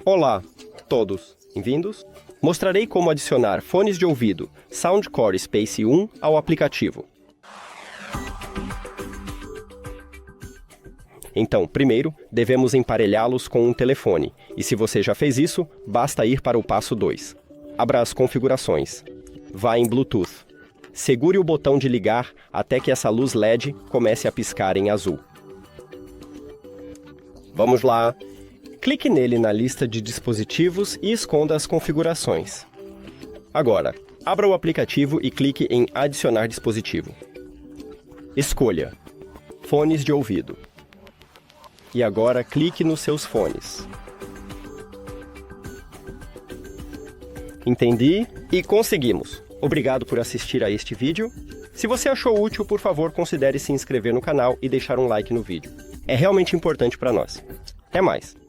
Olá, todos. Bem-vindos. Mostrarei como adicionar fones de ouvido Soundcore Space 1 ao aplicativo. Então, primeiro, devemos emparelhá-los com um telefone, e se você já fez isso, basta ir para o passo 2. Abra as configurações. Vá em Bluetooth. Segure o botão de ligar até que essa luz LED comece a piscar em azul. Vamos lá! Clique nele na lista de dispositivos e esconda as configurações. Agora, abra o aplicativo e clique em Adicionar dispositivo. Escolha Fones de ouvido. E agora clique nos seus fones. Entendi e conseguimos! Obrigado por assistir a este vídeo. Se você achou útil, por favor, considere se inscrever no canal e deixar um like no vídeo. É realmente importante para nós. Até mais!